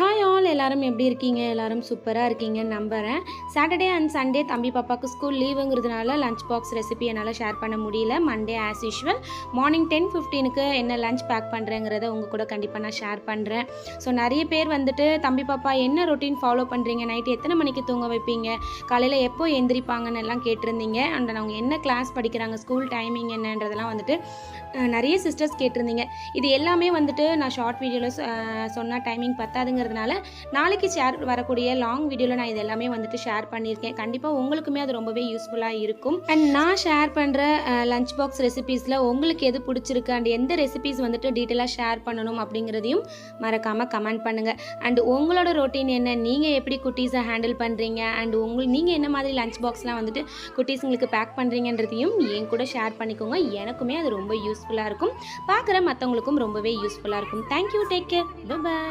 Hi all எல்லாரும் எப்படி இருக்கீங்க? எல்லாரும் சூப்பராக இருக்கீங்கன்னு நம்புகிறேன். சாட்டர்டே அண்ட் சண்டே தம்பி பாப்பாவுக்கு ஸ்கூல் லீவுங்கிறதுனால லஞ்ச் பாக்ஸ் ரெசிபி என்னால் ஷேர் பண்ண முடியல. மண்டே ஆஸ் யூஷுவல் மார்னிங் 10:15க்கு என்ன லஞ்ச் பேக் பண்ணுறேங்கிறத உங்கள் கூட கண்டிப்பாக நான் ஷேர் பண்ணுறேன். ஸோ நிறைய பேர் வந்துட்டு தம்பி பாப்பா என்ன ரொட்டீன் ஃபாலோ பண்ணுறீங்க, நைட்டு எத்தனை மணிக்கு தூங்க வைப்பீங்க, காலையில் எப்போ எந்திரிப்பாங்கன்னு எல்லாம் கேட்டிருந்தீங்க. அண்ட் அவங்க என்ன கிளாஸ் படிக்கிறாங்க, ஸ்கூல் டைமிங் என்னன்றதெல்லாம் வந்துட்டு நிறைய சிஸ்டர்ஸ் கேட்டிருந்தீங்க. இது எல்லாமே வந்துட்டு நான் ஷார்ட் வீடியோவில் சொன்ன டைமிங் பத்தாதுங்கிறதுனால நாளைக்கு வரக்கூடிய லாங் வீடியோவில் நான் இது எல்லாமே வந்துட்டு ஷேர் பண்ணியிருக்கேன். கண்டிப்பாக உங்களுக்குமே அது ரொம்பவே யூஸ்ஃபுல்லாக இருக்கும். அண்ட் நான் ஷேர் பண்ணுற லஞ்ச் பாக்ஸ் ரெசிபீஸில் உங்களுக்கு எது பிடிச்சிருக்கு அண்ட் எந்த ரெசிபீஸ் வந்துட்டு டீட்டெயிலாக ஷேர் பண்ணணும் அப்படிங்கிறதையும் மறக்காமல் கமெண்ட் பண்ணுங்கள். அண்ட் உங்களோட ரொட்டீன் என்ன, நீங்கள் எப்படி குட்டீஸை ஹேண்டில் பண்ணுறீங்க அண்ட் நீங்கள் என்ன மாதிரி லஞ்ச் பாக்ஸ்லாம் வந்துட்டு குட்டீஸுங்களுக்கு பேக் பண்ணுறீங்கன்றதையும் என் கூட ஷேர் பண்ணிக்கோங்க. எனக்குமே அது ரொம்ப யூஸ்ஃபுல்லாக இருக்கும், பார்க்குற மற்றவங்களுக்கும் ரொம்பவே யூஸ்ஃபுல்லாக இருக்கும். Thank you, take care, bye bye.